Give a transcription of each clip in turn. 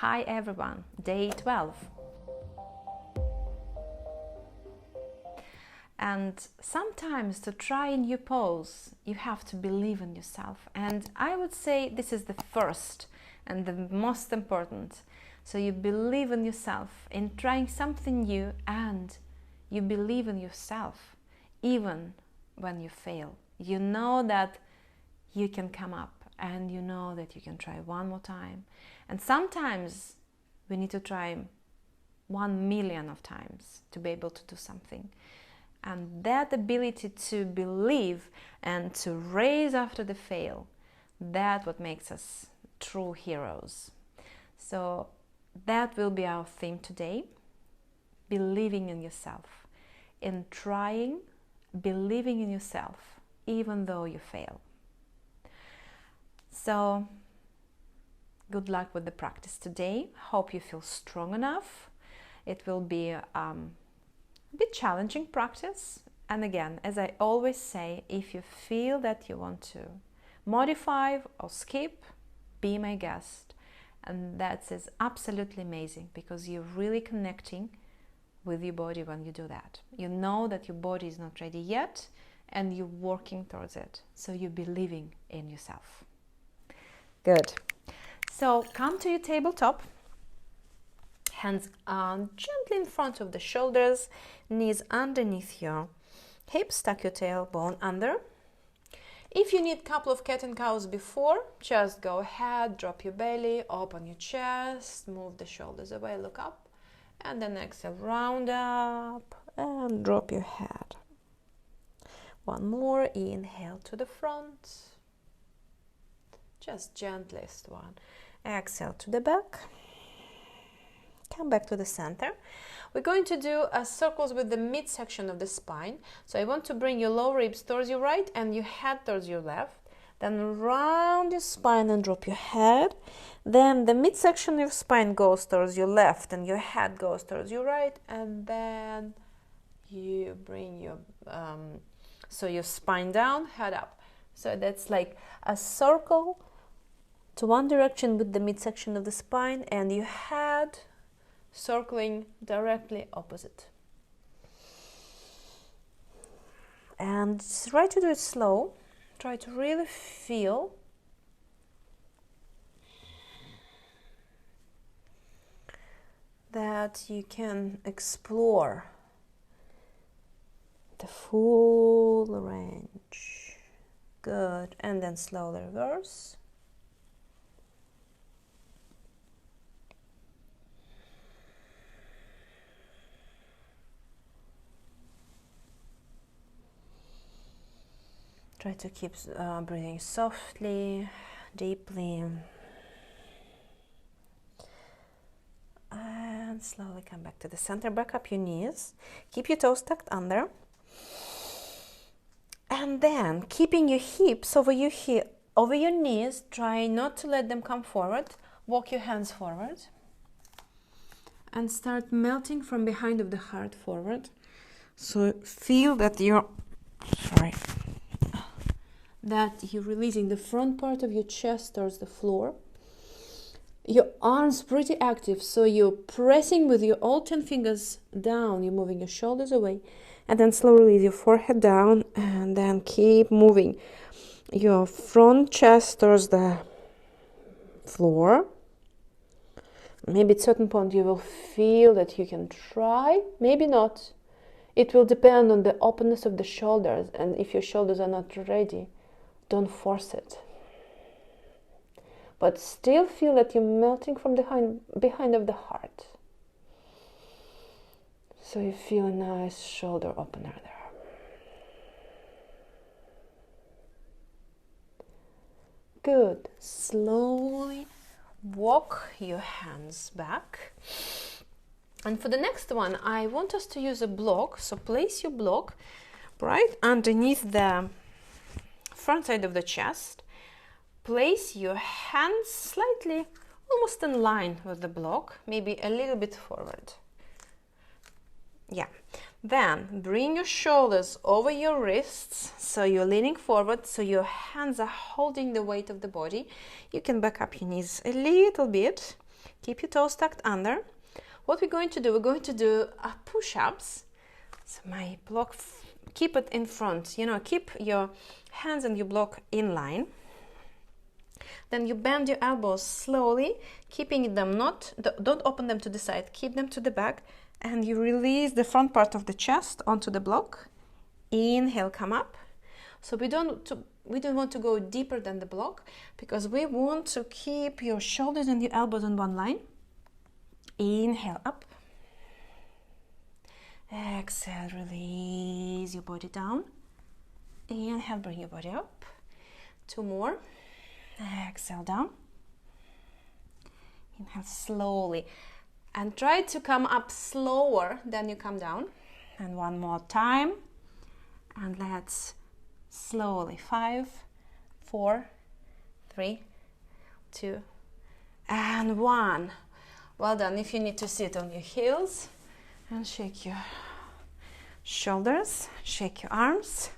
Hi everyone, day 12. And sometimes to try a new pose, you have to believe in yourself. And I would say this is the first and the most important. So you believe in yourself in trying something new, and you believe in yourself even when you fail. You know that you can come up, and you know that you can try one more time. And sometimes we need to try 1,000,000 of times to be able to do something. And that ability to believe and to raise after the fail, that's what makes us true heroes. So that will be our theme today. Believing in yourself. In trying, believing in yourself, even though you fail. So good luck with the practice today. Hope you feel strong enough. It will be a bit challenging practice. And again, as I always say, if you feel that you want to modify or skip, be my guest. And that is absolutely amazing, because you're really connecting with your body when you do that. You know that your body is not ready yet, and you're working towards it. So you're believing in yourself. Good. So come to your tabletop. Hands gently in front of the shoulders, knees underneath your hips, tuck your tailbone under. If you need a couple of cat and cows before, just go ahead, drop your belly, open your chest, move the shoulders away, look up, and then exhale, round up and drop your head. One more, inhale to the front, just gentlest one. Exhale to the back. Come back to the center. We're going to do circles with the midsection of the spine. So I want to bring your lower ribs towards your right and your head towards your left. Then round your spine and drop your head. Then the midsection of your spine goes towards your left and your head goes towards your right. And then you bring your your spine down, head up. So that's like a circle to one direction with the midsection of the spine, and your head circling directly opposite. And try to do it slow. Try to really feel that you can explore the full range. Good. And then slowly reverse. Try to keep breathing softly, deeply. And slowly come back to the center. Back up your knees. Keep your toes tucked under. And then, keeping your hips over your knees, try not to let them come forward. Walk your hands forward. And start melting from behind of the heart forward. So feel that you're releasing the front part of your chest towards the floor. Your arms pretty active, so you're pressing with your all 10 fingers down. You're moving your shoulders away, and then slowly release your forehead down, and then keep moving your front chest towards the floor. Maybe at a certain point you will feel that you can try, maybe not. It will depend on the openness of the shoulders, and if your shoulders are not ready, don't force it. But still feel that you're melting from behind of the heart. So you feel a nice shoulder opener there. Good. Slowly walk your hands back. And for the next one, I want us to use a block. So place your block right underneath the front side of the chest. Place your hands slightly, almost in line with the block, maybe a little bit forward. Yeah. Then bring your shoulders over your wrists, so you're leaning forward, so your hands are holding the weight of the body. You can back up your knees a little bit. Keep your toes tucked under. What we're going to do, we're going to do push-ups. So my block, keep it in front, you know, keep your hands and your block in line. Then you bend your elbows slowly, keeping them don't open them to the side, keep them to the back, and you release the front part of the chest onto the block. Inhale, come up. So we don't want to go deeper than the block because we want to keep your shoulders and your elbows on one line. Inhale, up. Exhale, release your body down. Inhale, bring your body up. 2 more. Exhale, down. Inhale slowly. And try to come up slower than you come down. And 1 more time. And let's slowly. 5, 4, 3, 2, and 1. Well done. If you need to sit on your heels and shake your shoulders, shake your arms.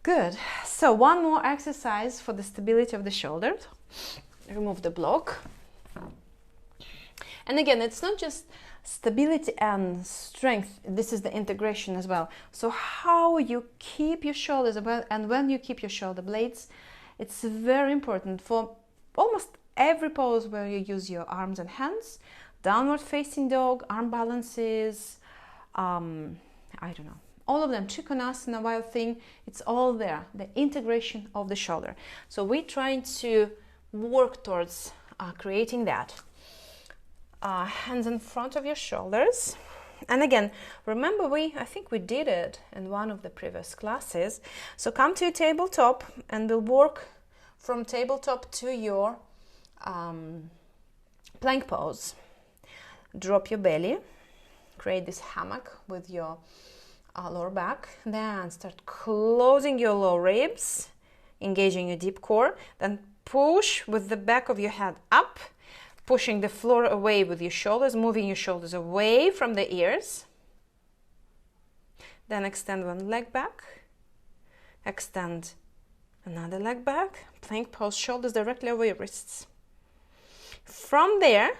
Good. So 1 more exercise for the stability of the shoulders. Remove the block. And again, it's not just stability and strength. This is the integration as well. So how you keep your shoulders, and when you keep your shoulder blades, it's very important for almost every pose where you use your arms and hands. Downward facing dog, arm balances, I don't know, all of them, Trikonasana, wild thing, it's all there, the integration of the shoulder. So we're trying to work towards creating that. Hands in front of your shoulders. And again, remember I think we did it in one of the previous classes. So come to your tabletop and we'll work from tabletop to your plank pose. Drop your belly, create this hammock with your lower back, then start closing your lower ribs, engaging your deep core, then push with the back of your head up, pushing the floor away with your shoulders, moving your shoulders away from the ears. Then extend 1 leg back, extend another leg back, plank pose, shoulders directly over your wrists. From there,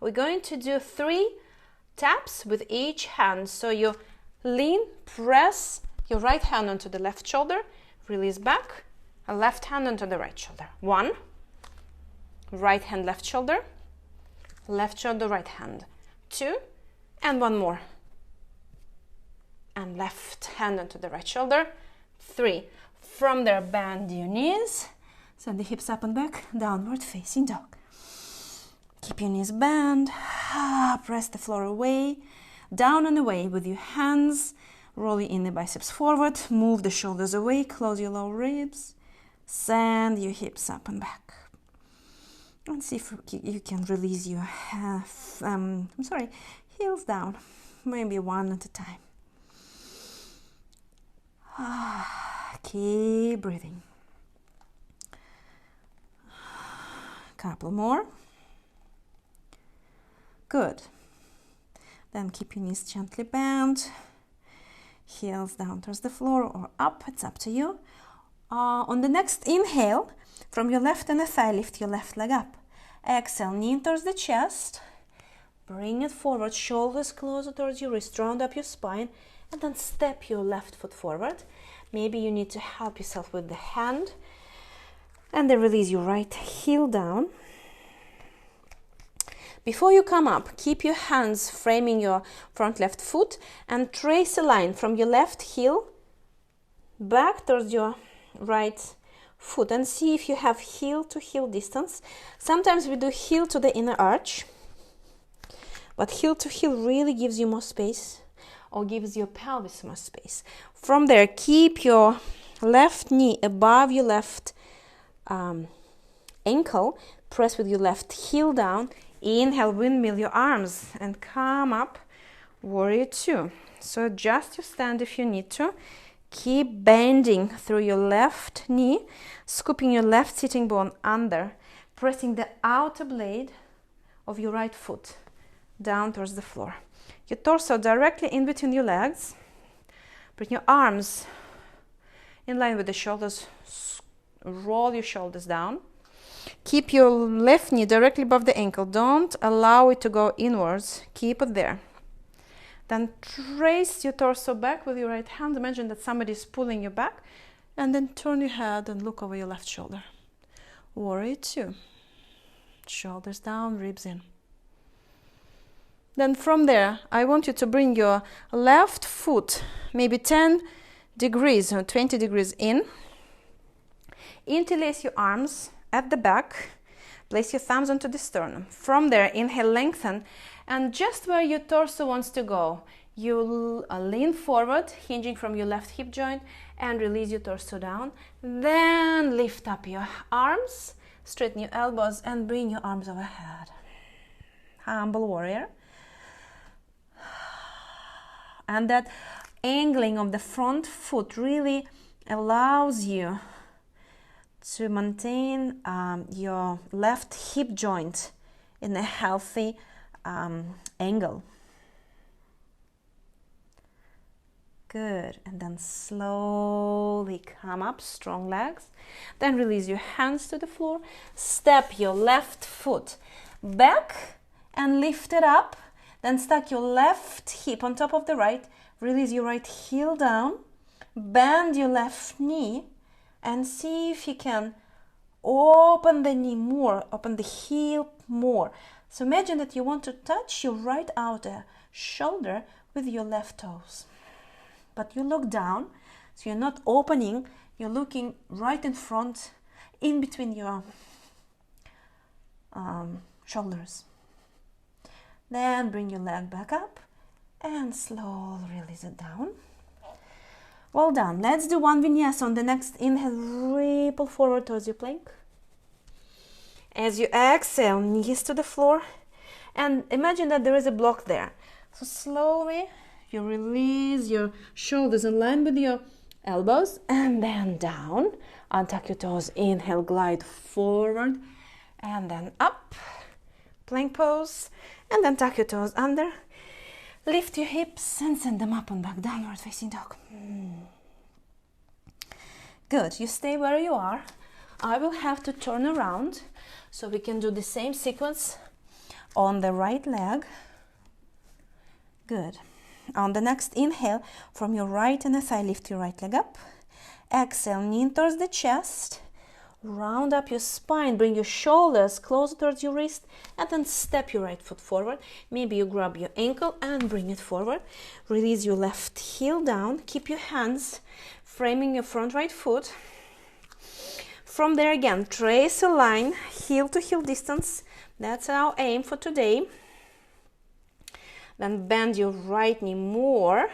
we're going to do 3 taps with each hand. So you lean, press your right hand onto the left shoulder, release back, a left hand onto the right shoulder. 1, right hand, left shoulder, right hand. 2, and 1 more. And left hand onto the right shoulder. 3. From there, bend your knees, send the hips up and back, downward facing dog. Keep your knees bent, press the floor away, down and away with your hands, roll your inner biceps forward, move the shoulders away, close your lower ribs, send your hips up and back. And see if you can release your heels down, maybe 1 at a time. Keep breathing. Couple more. Good. Then keep your knees gently bent, heels down towards the floor or up, it's up to you. On the next inhale, from your left inner thigh, lift your left leg up. Exhale, knee towards the chest, bring it forward, shoulders closer towards your wrist, round up your spine, and then step your left foot forward. Maybe you need to help yourself with the hand, and then release your right heel down. Before you come up, keep your hands framing your front left foot and trace a line from your left heel back towards your right foot and see if you have heel to heel distance. Sometimes we do heel to the inner arch, but heel to heel really gives you more space or gives your pelvis more space. From there, keep your left knee above your left ankle, press with your left heel down. Inhale, windmill your arms and come up, warrior 2. So adjust your stand if you need to. Keep bending through your left knee, scooping your left sitting bone under, pressing the outer blade of your right foot down towards the floor. Your torso directly in between your legs. Bring your arms in line with the shoulders. Roll your shoulders down. Keep your left knee directly above the ankle. Don't allow it to go inwards. Keep it there. Then trace your torso back with your right hand. Imagine that somebody is pulling you back. And then turn your head and look over your left shoulder. Warrior two. Shoulders down, ribs in. Then from there, I want you to bring your left foot maybe 10 degrees or 20 degrees in. Interlace your arms at the back. Place your thumbs onto the sternum. From there, inhale, lengthen. And just where your torso wants to go, you lean forward, hinging from your left hip joint, and release your torso down. Then lift up your arms, straighten your elbows, and bring your arms overhead. Humble warrior. And that angling of the front foot really allows you to maintain your left hip joint in a healthy angle. Good. And then slowly come up, strong legs. Then release your hands to the floor. Step your left foot back and lift it up. Then stack your left hip on top of the right. Release your right heel down. Bend your left knee and see if you can open the knee more, open the heel more. So imagine that you want to touch your right outer shoulder with your left toes. But you look down, so you're not opening, you're looking right in front, in between your shoulders. Then bring your leg back up and slowly release it down. Well done. Let's do one vinyasa on the next inhale. Ripple forward towards your plank. As you exhale, knees to the floor. And imagine that there is a block there. So slowly you release your shoulders in line with your elbows and then down. Untuck your toes. Inhale, glide forward and then up. Plank pose. And then tuck your toes under. Lift your hips and send them up and back. Downward facing dog. Good. You stay where you are. I will have to turn around so we can do the same sequence on the right leg. Good. On the next inhale, from your right inner thigh, lift your right leg up. Exhale, knee towards the chest. Round up your spine, bring your shoulders closer towards your wrist, and then step your right foot forward. Maybe you grab your ankle and bring it forward. Release your left heel down. Keep your hands framing your front right foot. From there again, trace a line, heel to heel distance. That's our aim for today. Then bend your right knee more.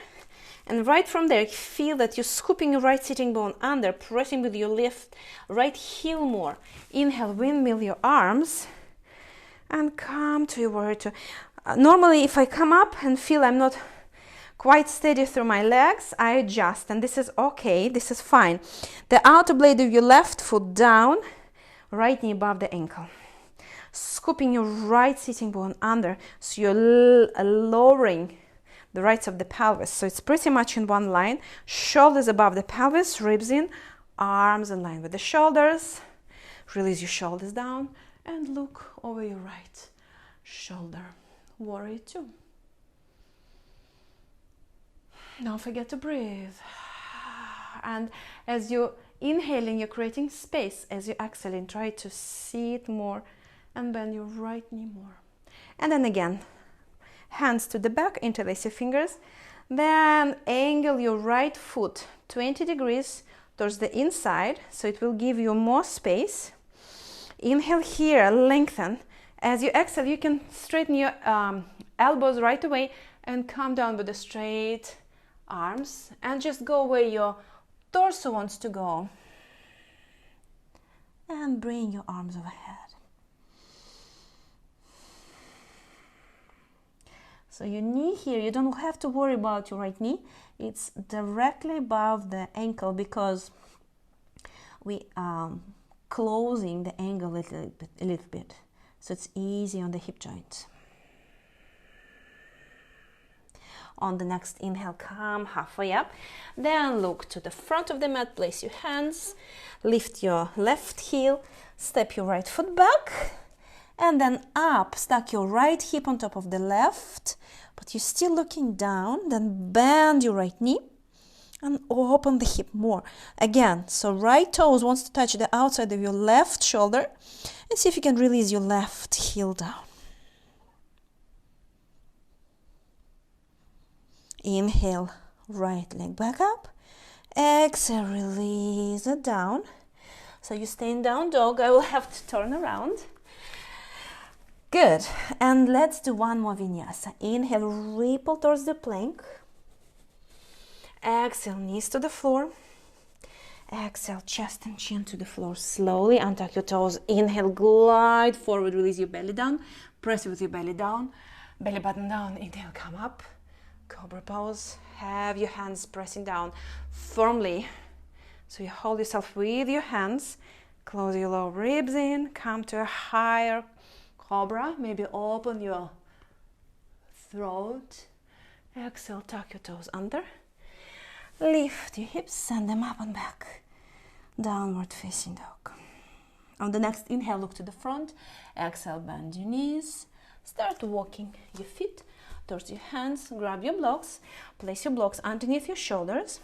And right from there, feel that you're scooping your right sitting bone under, pressing with your left right heel more. Inhale, windmill your arms and come to your warrior two. Normally, if I come up and feel I'm not quite steady through my legs, I adjust, and this is okay, this is fine. The outer blade of your left foot down, right knee above the ankle. Scooping your right sitting bone under, so you're lowering the right of the pelvis, so it's pretty much in one line. Shoulders above the pelvis, ribs in, arms in line with the shoulders. Release your shoulders down and look over your right shoulder. Warrior two. Don't forget to breathe. And as you're inhaling, you're creating space. As you're exhaling, try to sit more and bend your right knee more. And then again, hands to the back, interlace your fingers. Then angle your right foot 20 degrees towards the inside, so it will give you more space. Inhale here, lengthen. As you exhale, you can straighten your elbows right away and come down with the straight arms and just go where your torso wants to go. And bring your arms overhead. So your knee here, you don't have to worry about your right knee. It's directly above the ankle because we are closing the angle a little bit. So it's easy on the hip joint. On the next inhale, come halfway up. Then look to the front of the mat, place your hands, lift your left heel, step your right foot back, and then up, stack your right hip on top of the left, but you're still looking down. Then bend your right knee and open the hip more. Again, so right toes wants to touch the outside of your left shoulder, and see if you can release your left heel down. Inhale, right leg back up. Exhale, release it down. So you stay in down dog. I will have to turn around. Good. And let's do one more vinyasa. Inhale, ripple towards the plank. Exhale, knees to the floor. Exhale, chest and chin to the floor. Slowly untuck your toes. Inhale, glide forward, release your belly down. Press with your belly down. Belly button down. Inhale, come up. Cobra pose. Have your hands pressing down firmly. So you hold yourself with your hands. Close your lower ribs in. Come to a higher cobra. Maybe open your throat. Exhale, tuck your toes under. Lift your hips, send them up and back. Downward facing dog. On the next inhale, look to the front. Exhale, bend your knees. Start walking your feet towards your hands. Grab your blocks. Place your blocks underneath your shoulders.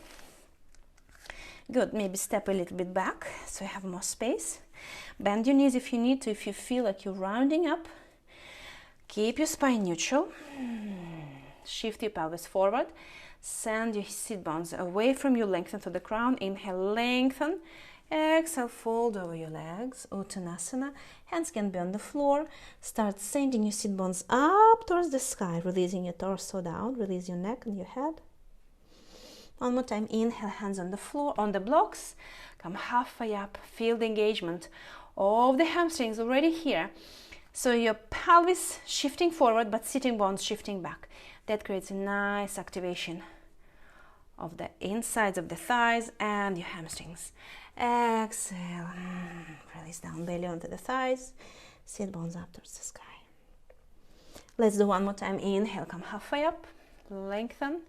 Good. Maybe step a little bit back so you have more space. Bend your knees if you need to, if you feel like you're rounding up. Keep your spine neutral. Shift your pelvis forward. Send your sit bones away from you, lengthen to the crown. Inhale, lengthen. Exhale, fold over your legs. Uttanasana. Hands can be on the floor. Start sending your sit bones up towards the sky, releasing your torso down. Release your neck and your head. One more time. Inhale, hands on the floor, on the blocks. Come halfway up. Feel the engagement of the hamstrings already here. So your pelvis shifting forward, but sitting bones shifting back. That creates a nice activation of the insides of the thighs and your hamstrings. Exhale, release down, belly onto the thighs, sit bones up towards the sky. Let's do one more time. Inhale, come halfway up, lengthen,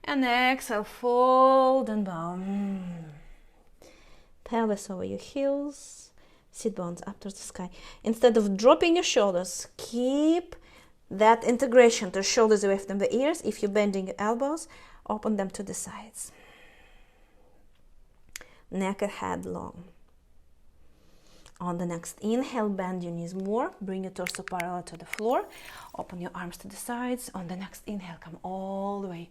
and exhale, fold and bow. Pelvis over your heels, sit bones up towards the sky. Instead of dropping your shoulders, keep that integration to shoulders away from the ears. If you're bending your elbows, open them to the sides. Neck and head long. On the next inhale, bend your knees more. Bring your torso parallel to the floor. Open your arms to the sides. On the next inhale, come all the way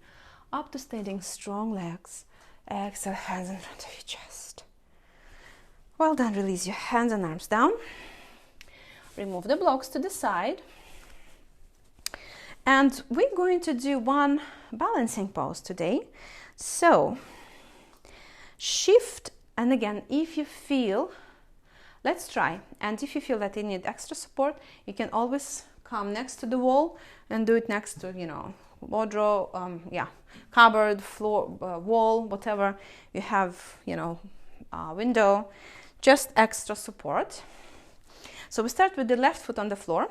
up to standing, strong legs. Exhale, hands in front of your chest. Well done. Release your hands and arms down. Remove the blocks to the side. And we're going to do one balancing pose today. So shift, and again, if you feel, let's try. And if you feel that you need extra support, you can always come next to the wall and do it next to, wardrobe, cupboard, floor, wall, whatever you have, window, just extra support. So we start with the left foot on the floor.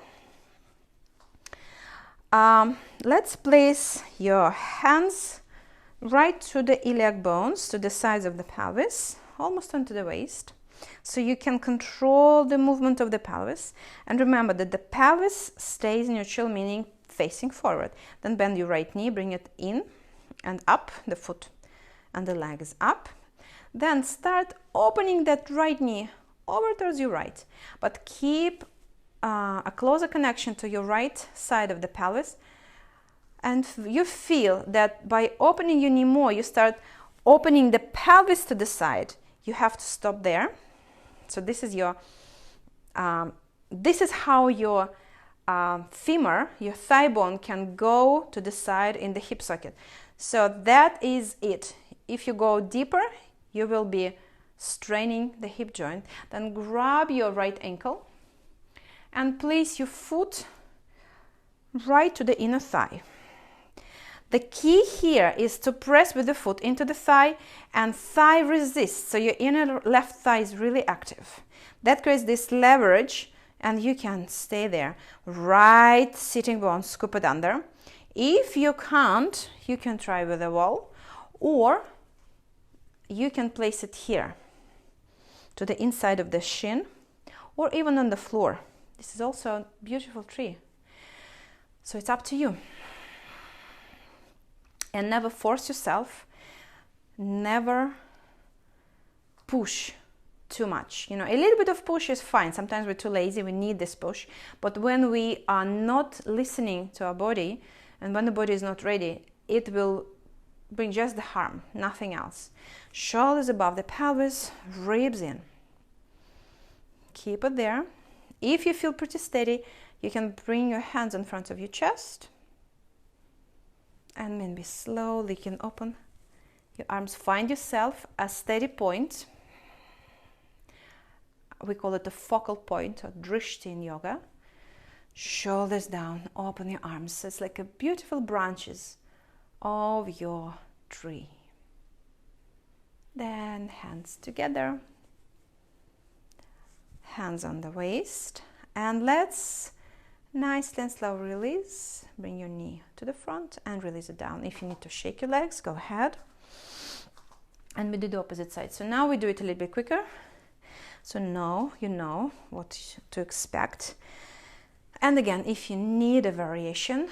Let's place your hands right to the iliac bones, to the sides of the pelvis, almost onto the waist. So you can control the movement of the pelvis. And remember that the pelvis stays neutral, meaning facing forward. Then bend your right knee, bring it in and up, the foot and the leg is up. Then start opening that right knee over towards your right, but keep a closer connection to your right side of the pelvis. And you feel that by opening your knee more, you start opening the pelvis to the side. You have to stop there. So this is your, this is how your femur, your thigh bone, can go to the side in the hip socket. So that is it. If you go deeper, you will be straining the hip joint. Then grab your right ankle and place your foot right to the inner thigh. The key here is to press with the foot into the thigh, and thigh resists, so your inner left thigh is really active. That creates this leverage, and you can stay there. Right sitting bone, scoop it under. If you can't, you can try with a wall, or you can place it here to the inside of the shin, or even on the floor. This is also a beautiful tree. So it's up to you. And never force yourself, never push too much. You know, a little bit of push is fine. Sometimes we're too lazy, we need this push. But when we are not listening to our body, and when the body is not ready, it will bring just the harm, nothing else. Shoulders above the pelvis, ribs in. Keep it there. If you feel pretty steady, you can bring your hands in front of your chest. And maybe slowly you can open your arms. Find yourself a steady point. We call it a focal point, or drishti in yoga. Shoulders down, open your arms. It's like a beautiful branches of your tree. Then hands together, hands on the waist, and let's nicely and slow release. Bring your knee to the front and release it down. If you need to shake your legs, go ahead. And we do the opposite side. So now we do it a little bit quicker. So now you know what to expect. And again, if you need a variation,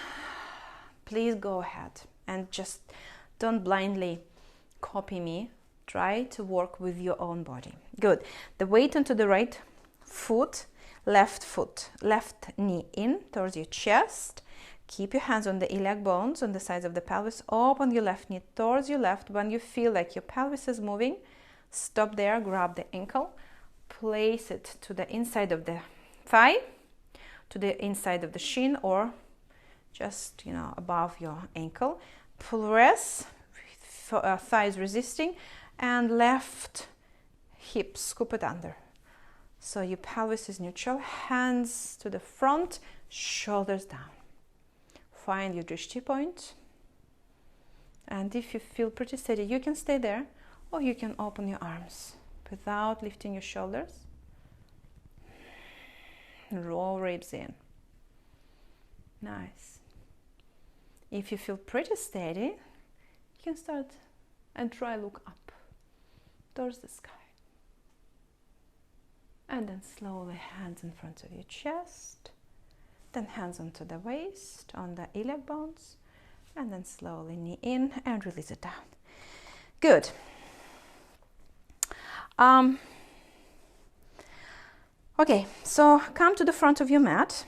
please go ahead and just don't blindly copy me. Try to work with your own body. Good. The weight onto the right foot, left knee in towards your chest. Keep your hands on the iliac bones on the sides of the pelvis. Open your left knee towards your left. When you feel like your pelvis is moving, stop there, grab the ankle, place it to the inside of the thigh, to the inside of the shin, or just, you know, above your ankle. Press, thighs resisting, and left hip, scoop it under. So your pelvis is neutral, hands to the front, shoulders down. Find your drishti point. And if you feel pretty steady, you can stay there, or you can open your arms without lifting your shoulders. Roll ribs in. Nice. If you feel pretty steady, you can start and try look up towards the sky. And then slowly hands in front of your chest. Then hands onto the waist, on the iliac bones. And then slowly knee in and release it down. Good. Okay, so come to the front of your mat.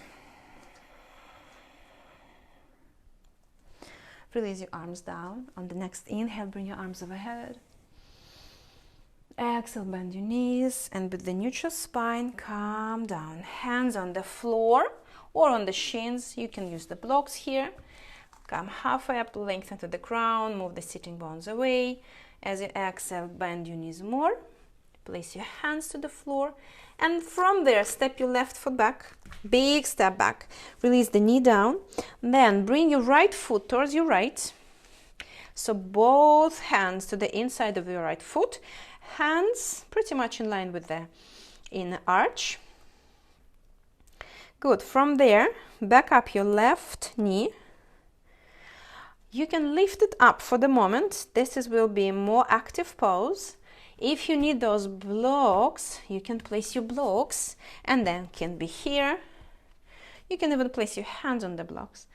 Release your arms down. On the next inhale, bring your arms overhead. Exhale, bend your knees, and with the neutral spine, come down. Hands on the floor or on the shins. You can use the blocks here. Come halfway up, lengthen to the crown, move the sitting bones away. As you exhale, bend your knees more. Place your hands to the floor, and from there, step your left foot back. Big step back. Release the knee down. Then bring your right foot towards your right. So both hands to the inside of your right foot. Hands pretty much in line with the inner arch. Good. From there, back up your left knee. You can lift it up for the moment. This will be a more active pose. If you need those blocks, you can place your blocks, and then can be here. You can even place your hands on the blocks.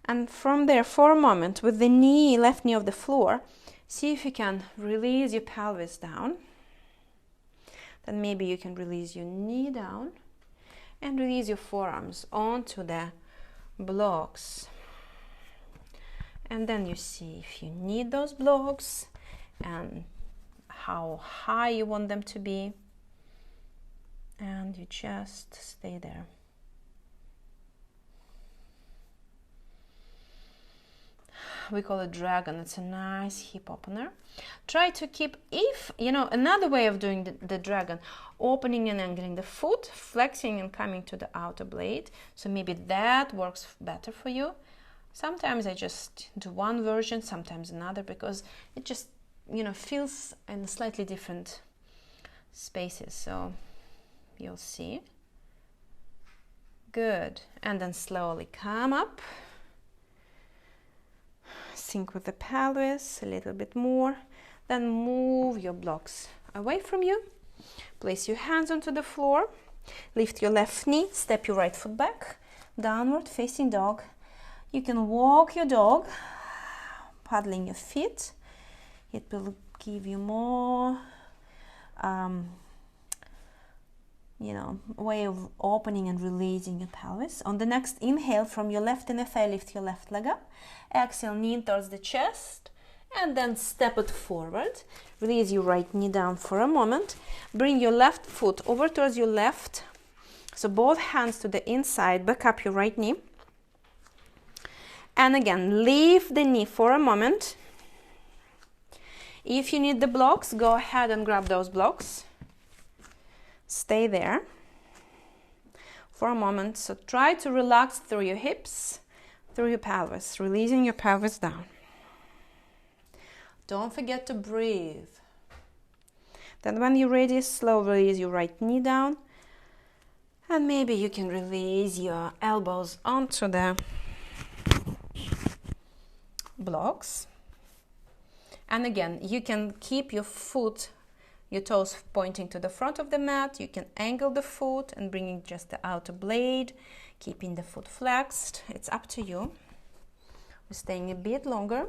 And from there, for a moment, with the knee, left knee off the floor, see if you can release your pelvis down. Then maybe you can release your knee down and release your forearms onto the blocks. And then you see if you need those blocks and how high you want them to be, and you just stay there. We call it dragon. It's a nice hip opener. Try to keep, if you know, another way of doing the dragon, opening and angling the foot, flexing and coming to the outer blade. So maybe that works better for you. Sometimes I just do one version, sometimes another, because it just, you know, feels in slightly different spaces. So you'll see. Good. And then slowly come up. Sync with the pelvis a little bit more. Then move your blocks away from you. Place your hands onto the floor. Lift your left knee. Step your right foot back. Downward facing dog. You can walk your dog, paddling your feet. It will give you more way of opening and releasing your pelvis. On the next inhale, from your left inner thigh, lift your left leg up. Exhale, knee towards the chest, and then step it forward. Release your right knee down for a moment. Bring your left foot over towards your left. So both hands to the inside, back up your right knee. And again, leave the knee for a moment. If you need the blocks, go ahead and grab those blocks. Stay there for a moment. So try to relax through your hips, through your pelvis, releasing your pelvis down. Don't forget to breathe. Then when you're ready, slowly release your right knee down. And maybe you can release your elbows onto the blocks. And again, you can keep your foot, your toes pointing to the front of the mat. You can angle the foot and bringing just the outer blade, keeping the foot flexed. It's up to you. We're staying a bit longer.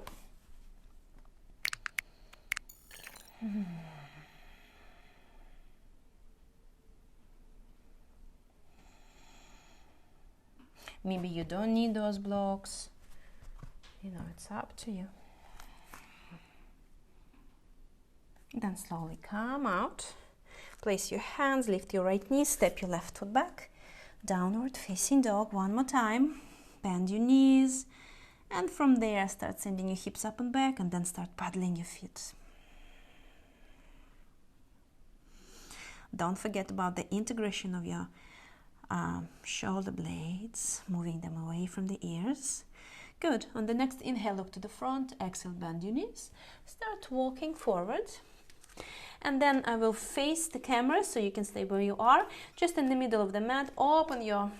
Maybe you don't need those blocks. It's up to you. Then slowly come out. Place your hands, lift your right knee, step your left foot back. Downward facing dog, one more time. Bend your knees. And from there, start sending your hips up and back, and then start paddling your feet. Don't forget about the integration of your shoulder blades, moving them away from the ears. Good. On the next inhale, look to the front. Exhale, bend your knees. Start walking forward. And then I will face the camera so you can stay where you are. Just in the middle of the mat, open your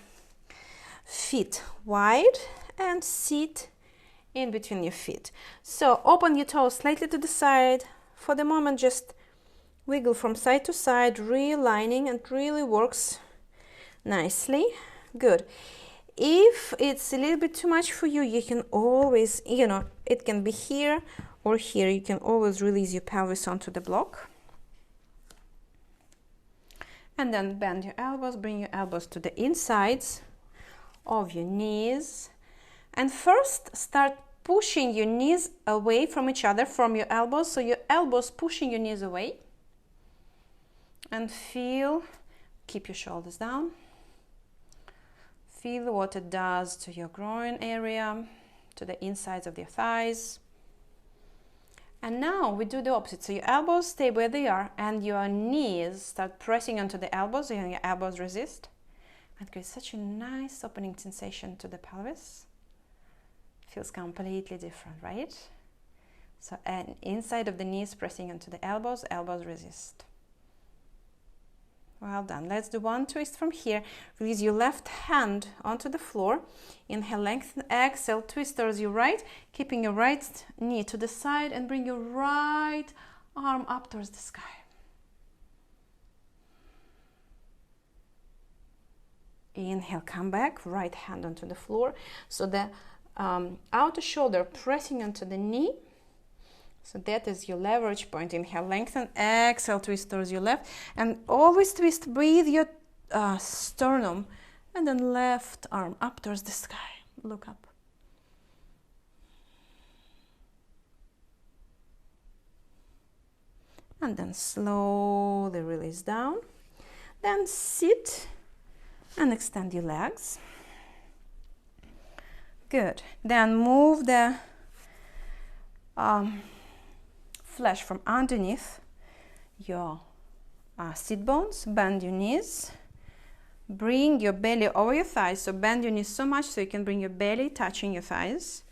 feet wide and sit in between your feet. So open your toes slightly to the side. For the moment, just wiggle from side to side, realigning, and really works nicely. Good. If it's a little bit too much for you, you can always, it can be here or here. You can always release your pelvis onto the block. And then bend your elbows, bring your elbows to the insides of your knees. And first, start pushing your knees away from each other, from your elbows. So your elbows pushing your knees away. And keep your shoulders down. Feel what it does to your groin area, to the insides of your thighs. And now we do the opposite. So your elbows stay where they are and your knees start pressing onto the elbows and your elbows resist. And create such a nice opening sensation to the pelvis. Feels completely different, right? So and inside of the knees pressing onto the elbows, elbows resist. Well done. Let's do one twist from here. Release your left hand onto the floor. Inhale, lengthen. Exhale, twist towards your right, keeping your right knee to the side and bring your right arm up towards the sky. Inhale, come back, right hand onto the floor. So the outer shoulder pressing onto the knee. So that is your leverage point. Inhale, lengthen. Exhale, twist towards your left. And always twist, breathe your sternum. And then left arm up towards the sky. Look up. And then slowly release down. Then sit and extend your legs. Good. Then move the flesh from underneath your sit bones. Bend your knees. Bring your belly over your thighs. So bend your knees so much so you can bring your belly touching your thighs.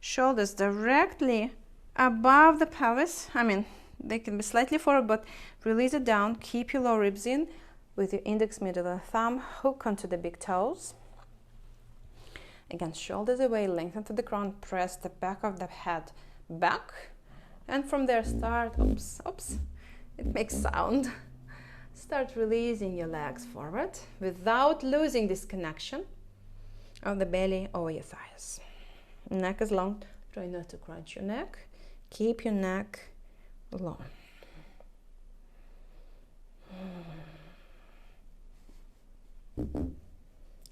Shoulders directly above the pelvis. They can be slightly forward, but release it down. Keep your lower ribs in with your index, middle, and thumb. Hook onto the big toes. Again, shoulders away, lengthen to the crown, press the back of the head back, and from there start, oops, it makes sound. Start releasing your legs forward without losing this connection of the belly over your thighs. Neck is long, try not to crunch your neck, keep your neck long.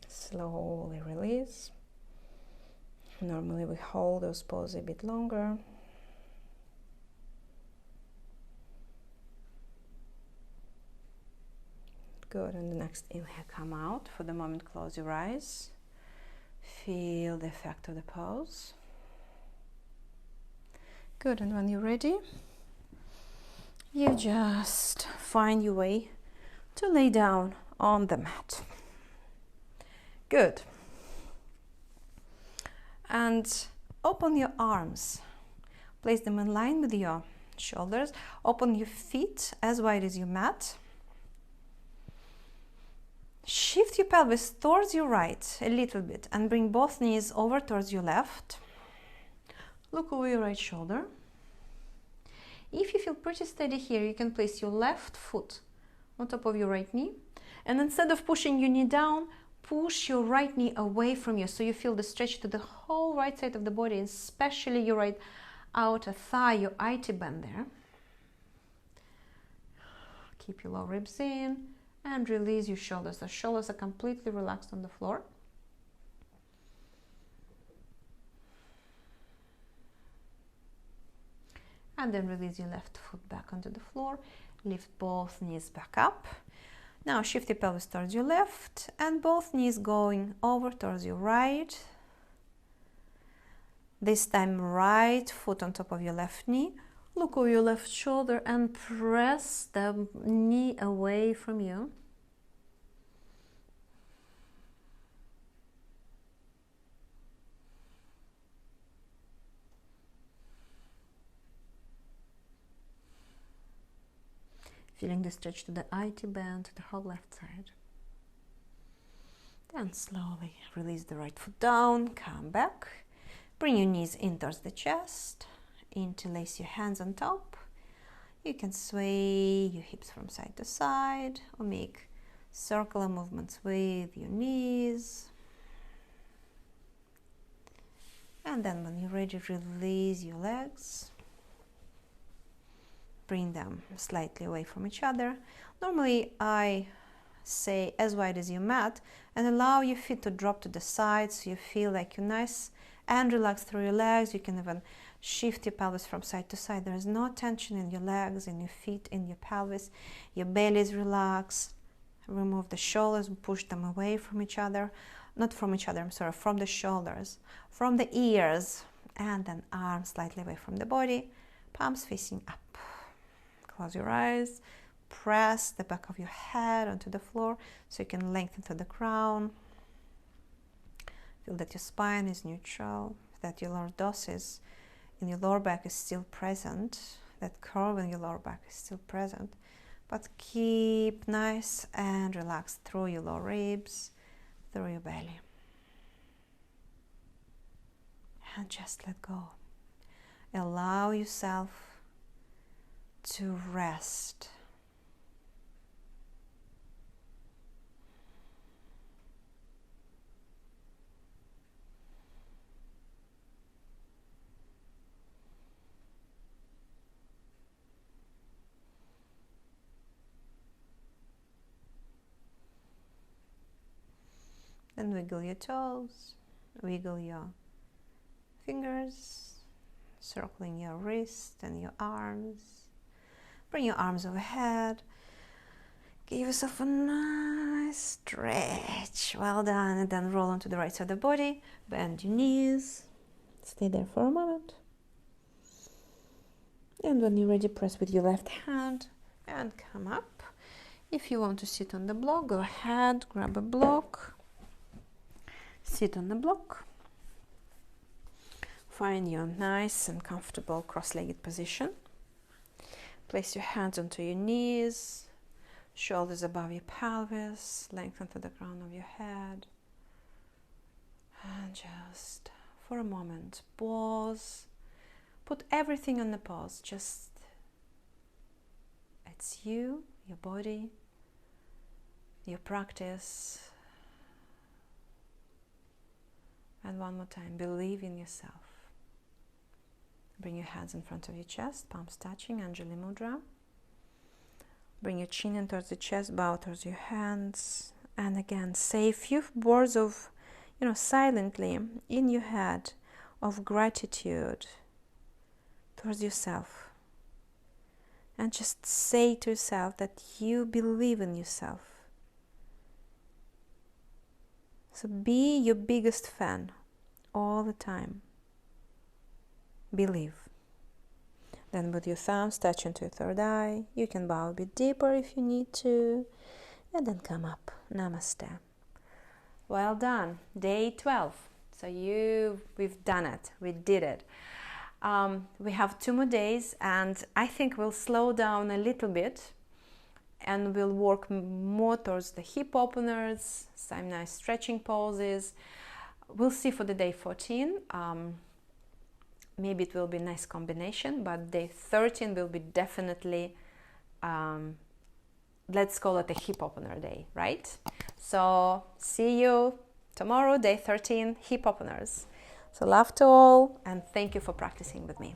Slowly release. Normally we hold those poses a bit longer. Good, and the next inhale, come out. For the moment, close your eyes. Feel the effect of the pose. Good, and when you're ready, you just find your way to lay down on the mat. Good. And open your arms. Place them in line with your shoulders. Open your feet as wide as your mat. Shift your pelvis towards your right a little bit and bring both knees over towards your left. Look over your right shoulder. If you feel pretty steady here, you can place your left foot on top of your right knee. And instead of pushing your knee down, push your right knee away from you so you feel the stretch to the whole right side of the body, especially your right outer thigh, your IT band there. Keep your lower ribs in and release your shoulders. The shoulders are completely relaxed on the floor. And then release your left foot back onto the floor. Lift both knees back up. Now shift your pelvis towards your left and both knees going over towards your right. This time right foot on top of your left knee. Look over your left shoulder and press the knee away from you. Feeling the stretch to the IT band, to the whole left side. Then slowly release the right foot down, come back. Bring your knees in towards the chest. Interlace your hands on top. You can sway your hips from side to side or make circular movements with your knees. And then when you're ready, release your legs. Bring them slightly away from each other. Normally I say as wide as your mat and allow your feet to drop to the side so you feel like you're nice and relaxed through your legs. You can even shift your pelvis from side to side. There is no tension in your legs, in your feet, in your pelvis. Your belly is relaxed. Remove the shoulders and push them away from each other. Not from each other, I'm sorry, from the shoulders, from the ears, and then arms slightly away from the body, palms facing up. Close your eyes, press the back of your head onto the floor so you can lengthen to the crown. Feel that your spine is neutral, that your lordosis in your lower back is still present, that curve in your lower back is still present, but keep nice and relaxed through your lower ribs, through your belly. And just let go. Allow yourself to rest. Then wiggle your toes, wiggle your fingers, circling your wrist and your arms. Bring your arms overhead. Give yourself a nice stretch. Well done. And then roll onto the right side of the body. Bend your knees. Stay there for a moment. And when you're ready, press with your left hand and come up. If you want to sit on the block, go ahead, grab a block. Sit on the block. Find your nice and comfortable cross-legged position. Place your hands onto your knees, shoulders above your pelvis, lengthen to the crown of your head. And just for a moment, pause. Put everything on the pause. Just, it's you, your body, your practice. And one more time, believe in yourself. Bring your hands in front of your chest, palms touching, Anjali Mudra. Bring your chin in towards the chest, bow towards your hands. And again, say a few words of, silently in your head of gratitude towards yourself. And just say to yourself that you believe in yourself. So be your biggest fan all the time. Believe. Then with your thumbs touch into your third eye. You can bow a bit deeper if you need to. And then come up. Namaste. Well done. Day 12. So we've done it. We did it. We have 2 more days, and I think we'll slow down a little bit. And we'll work more towards the hip openers, some nice stretching poses. We'll see for the day 14. Maybe it will be a nice combination, but day 13 will be definitely, let's call it a hip opener day, right? So see you tomorrow, day 13, hip openers. So love to all, and thank you for practicing with me.